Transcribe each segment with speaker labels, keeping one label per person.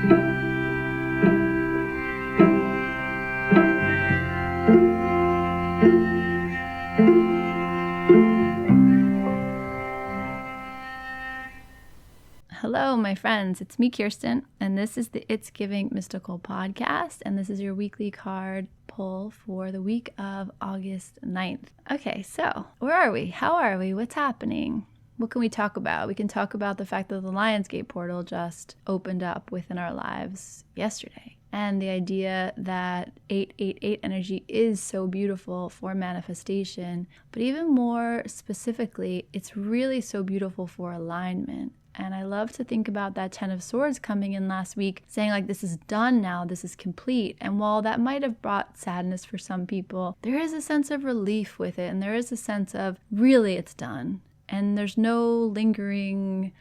Speaker 1: Hello, my friends. It's me, Kirsten, and this is the It's Giving Mystical podcast, and this is your weekly card pull for the week of August 9th. Okay, so where are we? How are we? What's happening? What can we talk about? We can talk about the fact that the Lionsgate portal just opened up within our lives yesterday. And the idea that 888 energy is so beautiful for manifestation, but even more specifically, it's really so beautiful for alignment. And I love to think about that 10 of Swords coming in last week, saying like, this is done now, this is complete. And while that might have brought sadness for some people, there is a sense of relief with it. And there is a sense of really it's done. And there's no lingering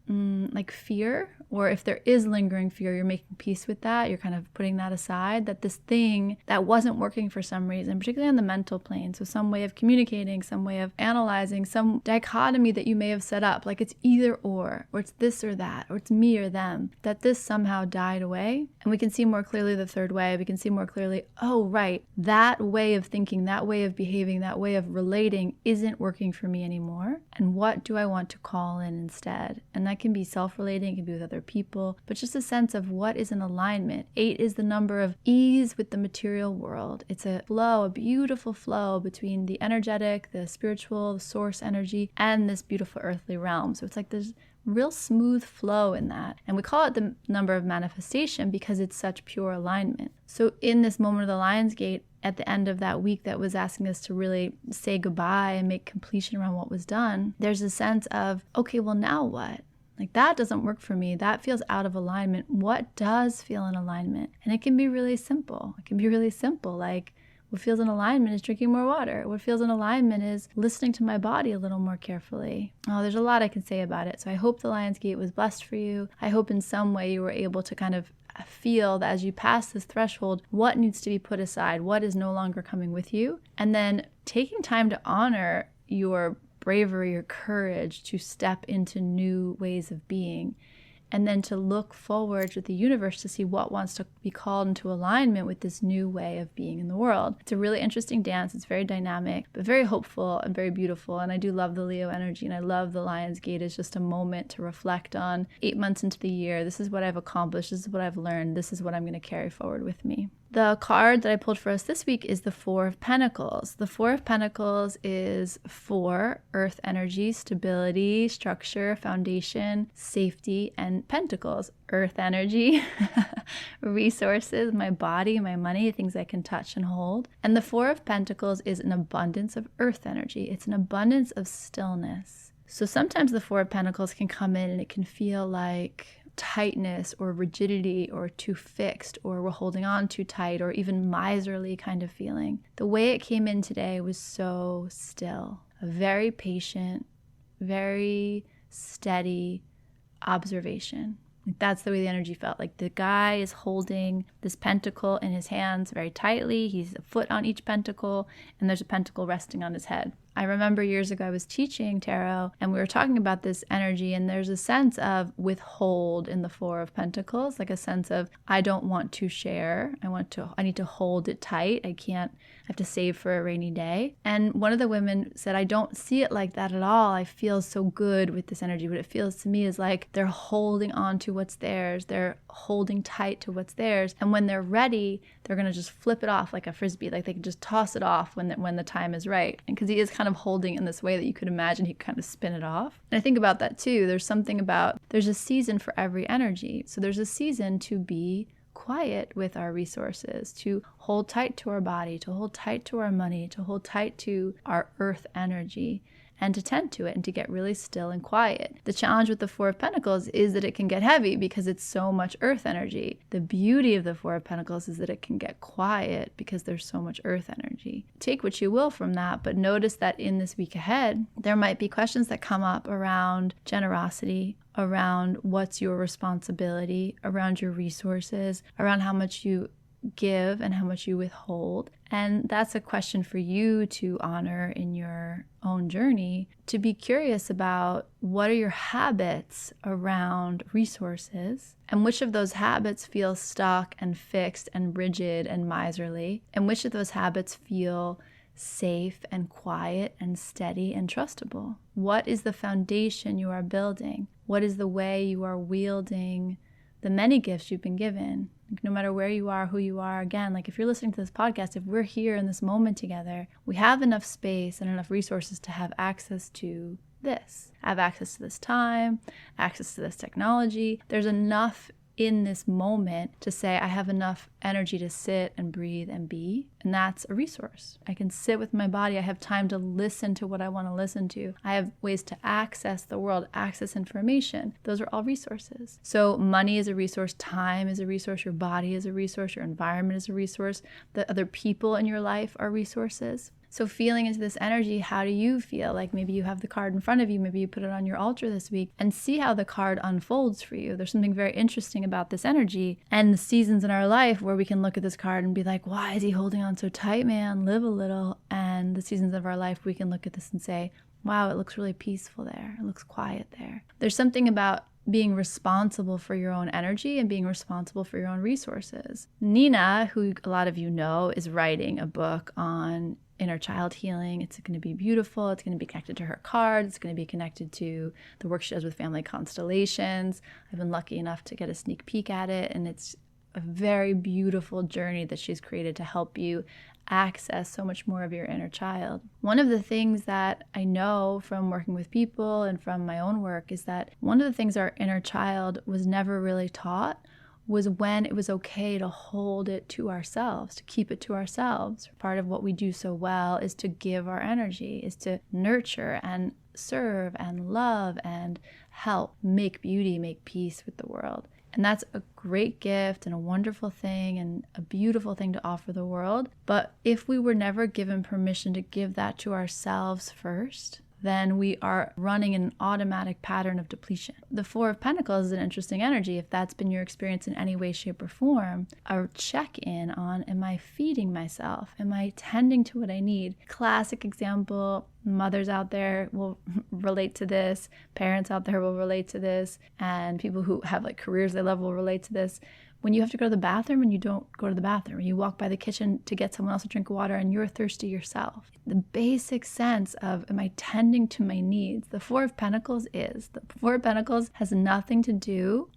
Speaker 1: like fear, or if there is lingering fear, you're making peace with that. You're kind of putting that aside, that this thing that wasn't working for some reason, particularly on the mental plane. So some way of communicating, some way of analyzing, some dichotomy that you may have set up, like it's either or it's this or that, or it's me or them, that this somehow died away. And we can see more clearly the third way. We can see more clearly, oh, right, that way of thinking, that way of behaving, that way of relating isn't working for me anymore. And what do I want to call in instead? And that can be self-relating, it can be with other people, but just a sense of what is in alignment. 8 is the number of ease with the material world. It's a flow, a beautiful flow between the energetic, the spiritual, the source energy, and this beautiful earthly realm. So it's like there's real smooth flow in that. And we call it the number of manifestation because it's such pure alignment. So in this moment of the Lionsgate, at the end of that week that was asking us to really say goodbye and make completion around what was done, there's a sense of, okay, well now what? Like that doesn't work for me. That feels out of alignment. What does feel in alignment? And it can be really simple. It can be really simple. Like what feels in alignment is drinking more water. What feels in alignment is listening to my body a little more carefully. Oh, there's a lot I can say about it. So I hope the Lionsgate was blessed for you. I hope in some way you were able to kind of feel that as you pass this threshold, what needs to be put aside, what is no longer coming with you, and then taking time to honor your bravery or courage to step into new ways of being, and then to look forward to the universe to see what wants to be called into alignment with this new way of being in the world. It's a really interesting dance. It's very dynamic, but very hopeful and very beautiful. And I do love the Leo energy, and I love the Lionsgate as just a moment to reflect on 8 months into the year. This is what I've accomplished. This is what I've learned. This is what I'm going to carry forward with me. The card that I pulled for us this week is the 4 of Pentacles. The 4 of Pentacles is 4 earth energy, stability, structure, foundation, safety, and Pentacles, earth energy, resources, my body, my money, things I can touch and hold. And the 4 of Pentacles is an abundance of earth energy. It's an abundance of stillness. So sometimes the 4 of Pentacles can come in and it can feel like tightness or rigidity or too fixed, or we're holding on too tight, or even miserly kind of feeling. The way it came in today was so still, a very patient, very steady observation. That's the way the energy felt. Like the guy is holding this pentacle in his hands very tightly. He's a foot on each pentacle, and there's a pentacle resting on his head. I remember years ago I was teaching tarot and we were talking about this energy, and there's a sense of withhold in the 4 of Pentacles, like a sense of I don't want to share. I need to hold it tight. I have to save for a rainy day. And one of the women said, I don't see it like that at all. I feel so good with this energy. What it feels to me is like they're holding on to what's theirs. They're holding tight to what's theirs. And when they're ready, they're going to just flip it off like a frisbee. Like they can just toss it off when the time is right. And because he is kind of holding in this way that you could imagine he could kind of spin it off. And I think about that too. There's a season for every energy. So there's a season to be quiet with our resources, to hold tight to our body, to hold tight to our money, to hold tight to our earth energy, and to tend to it and to get really still and quiet. The challenge with the 4 of Pentacles is that it can get heavy because it's so much earth energy. The beauty of the 4 of Pentacles is that it can get quiet because there's so much earth energy. Take what you will from that, but notice that in this week ahead, there might be questions that come up around generosity, around what's your responsibility, around your resources, around how much you give and how much you withhold. And that's a question for you to honor in your own journey, to be curious about what are your habits around resources, and which of those habits feel stuck and fixed and rigid and miserly, and which of those habits feel safe and quiet and steady and trustable. What is the foundation you are building? What is the way you are wielding the many gifts you've been given? No matter where you are, who you are, again, like if you're listening to this podcast, if we're here in this moment together, we have enough space and enough resources to have access to this, have access to this time, access to this technology. There's enough in this moment to say I have enough energy to sit and breathe and be, and that's a resource. I can sit with my body. I have time to listen to what I want to listen to. I have ways to access the world, access information. Those are all resources. So money is a resource, time is a resource, your body is a resource, your environment is a resource, the other people in your life are resources. So feeling into this energy, how do you feel? Like maybe you have the card in front of you, maybe you put it on your altar this week, and see how the card unfolds for you. There's something very interesting about this energy and the seasons in our life where we can look at this card and be like, why is he holding on so tight, man? Live a little. And the seasons of our life, we can look at this and say, wow, it looks really peaceful there. It looks quiet there. There's something about being responsible for your own energy and being responsible for your own resources. Nina, who a lot of you know, is writing a book on inner child healing. It's going to be beautiful. It's going to be connected to her card. It's going to be connected to the work she does with family constellations. I've been lucky enough to get a sneak peek at it, and it's a very beautiful journey that she's created to help you access so much more of your inner child. One of the things that I know from working with people and from my own work is that one of the things our inner child was never really taught was when it was okay to hold it to ourselves, to keep it to ourselves. Part of what we do so well is to give our energy, is to nurture and serve and love and help, make beauty, make peace with the world. And that's a great gift and a wonderful thing and a beautiful thing to offer the world. But if we were never given permission to give that to ourselves first, then we are running an automatic pattern of depletion. The Four of Pentacles is an interesting energy. If that's been your experience in any way, shape, or form, a check-in on, am I feeding myself? Am I tending to what I need? Classic example, mothers out there will relate to this, parents out there will relate to this, and people who have like careers they love will relate to this. When you have to go to the bathroom and you don't go to the bathroom, you walk by the kitchen to get someone else a drink of water and you're thirsty yourself. The basic sense of, am I tending to my needs? The Four of Pentacles has nothing to do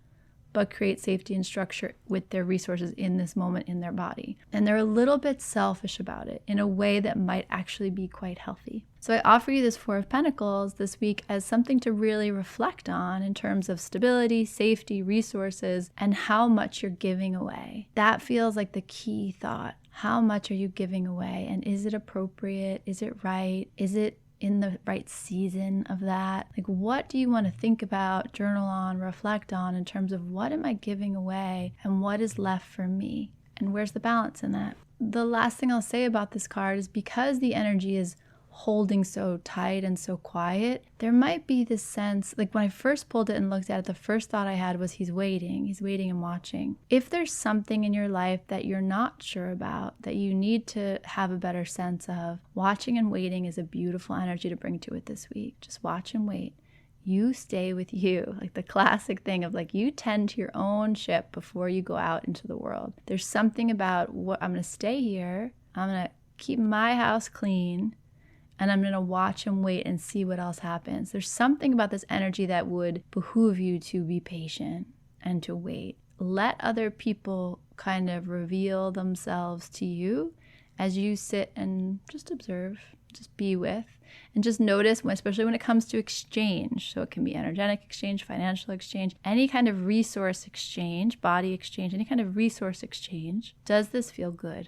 Speaker 1: but create safety and structure with their resources in this moment in their body. And they're a little bit selfish about it in a way that might actually be quite healthy. So I offer you this Four of Pentacles this week as something to really reflect on in terms of stability, safety, resources, and how much you're giving away. That feels like the key thought. How much are you giving away? And is it appropriate? Is it right? Is it in the right season of that? Like, what do you want to think about, journal on, reflect on in terms of what am I giving away and what is left for me? And where's the balance in that? The last thing I'll say about this card is because the energy is holding so tight and so quiet, there might be this sense, like when I first pulled it and looked at it, the first thought I had was he's waiting and watching. If there's something in your life that you're not sure about, that you need to have a better sense of, watching and waiting is a beautiful energy to bring to it this week. Just watch and wait. You stay with you, like the classic thing of like you tend to your own ship before you go out into the world. There's something about what I'm going to stay here, I'm going to keep my house clean, and I'm going to watch and wait and see what else happens. There's something about this energy that would behoove you to be patient and to wait. Let other people kind of reveal themselves to you as you sit and just observe, just be with, and just notice, especially when it comes to exchange. So it can be energetic exchange, financial exchange, any kind of resource exchange, body exchange, any kind of resource exchange. Does this feel good?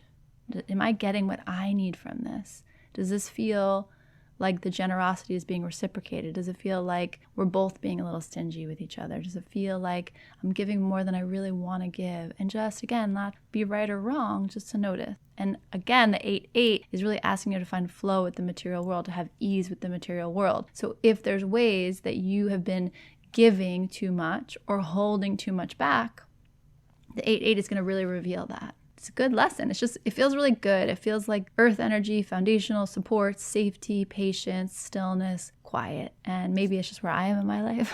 Speaker 1: Am I getting what I need from this? Does this feel like the generosity is being reciprocated? Does it feel like we're both being a little stingy with each other? Does it feel like I'm giving more than I really want to give? And just, again, not be right or wrong, just to notice. And again, the 88 is really asking you to find flow with the material world, to have ease with the material world. So if there's ways that you have been giving too much or holding too much back, the 88 is going to really reveal that. it's a good lesson. It feels really good. It feels like earth energy, foundational support, safety, patience, stillness, quiet. And maybe it's just where I am in my life,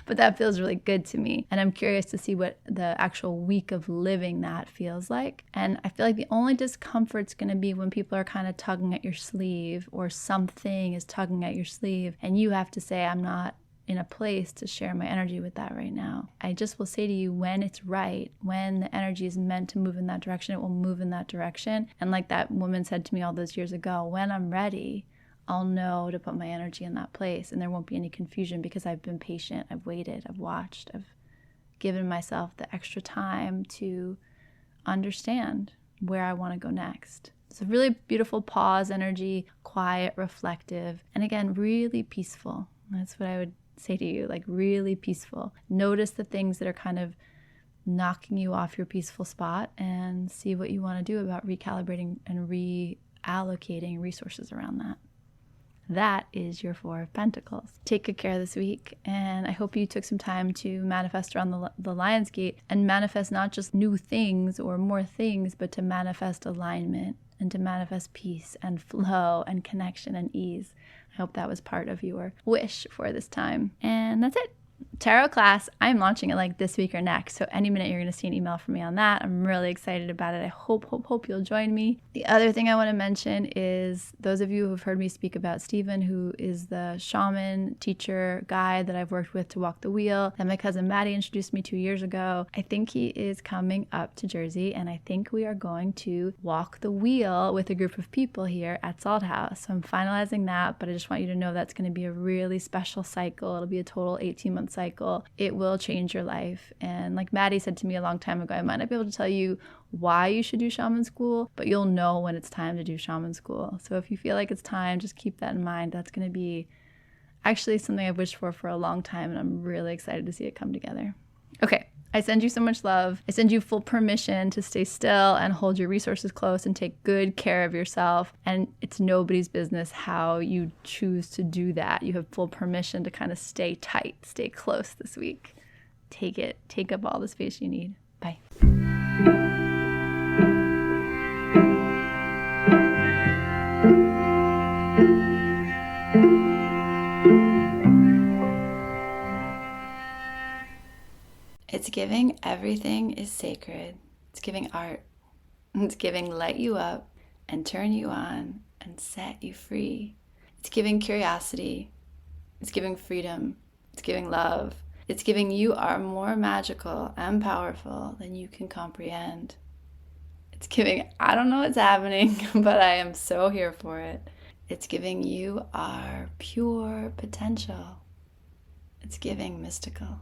Speaker 1: but that feels really good to me. And I'm curious to see what the actual week of living that feels like. And I feel like the only discomfort's going to be when people are kind of tugging at your sleeve, or something is tugging at your sleeve and you have to say, I'm not in a place to share my energy with that right now. I just will say to you, when it's right, when the energy is meant to move in that direction, it will move in that direction. And like that woman said to me all those years ago, when I'm ready, I'll know to put my energy in that place, and there won't be any confusion because I've been patient, I've waited, I've watched, I've given myself the extra time to understand where I want to go next. It's a really beautiful pause energy, quiet, reflective, and again, really peaceful. That's what I would say to you, like really peaceful. Notice the things that are kind of knocking you off your peaceful spot and see what you want to do about recalibrating and reallocating resources around that. That is your Four of Pentacles. Take good care this week, and I hope you took some time to manifest around the Lion's Gate and manifest not just new things or more things, but to manifest alignment and to manifest peace and flow and connection and ease. I hope that was part of your wish for this time. And that's it. Tarot class, I'm launching it like this week or next. So any minute you're going to see an email from me on that. I'm really excited about it. I hope you'll join me. The other thing I want to mention is those of you who've heard me speak about Stephen, who is the shaman teacher guide that I've worked with to walk the wheel, that my cousin Maddie introduced me 2 years ago. I think he is coming up to Jersey, and I think we are going to walk the wheel with a group of people here at Salt House. So I'm finalizing that, but I just want you to know that's going to be a really special cycle. It'll be a total 18-month cycle. It will change your life. And like Maddie said to me a long time ago, I might not be able to tell you why you should do shaman school, but you'll know when it's time to do shaman school. So if you feel like it's time, just keep that in mind. That's going to be actually something I've wished for a long time, and I'm really excited to see it come together. Okay, I send you so much love. I send you full permission to stay still and hold your resources close and take good care of yourself. And it's nobody's business how you choose to do that. You have full permission to kind of stay tight, stay close this week. Take up all the space you need. Bye. It's giving everything is sacred. It's giving art. It's giving light you up and turn you on and set you free. It's giving curiosity. It's giving freedom. It's giving love. It's giving you are more magical and powerful than you can comprehend. It's giving, I don't know what's happening, but I am so here for it. It's giving you are pure potential. It's giving mystical.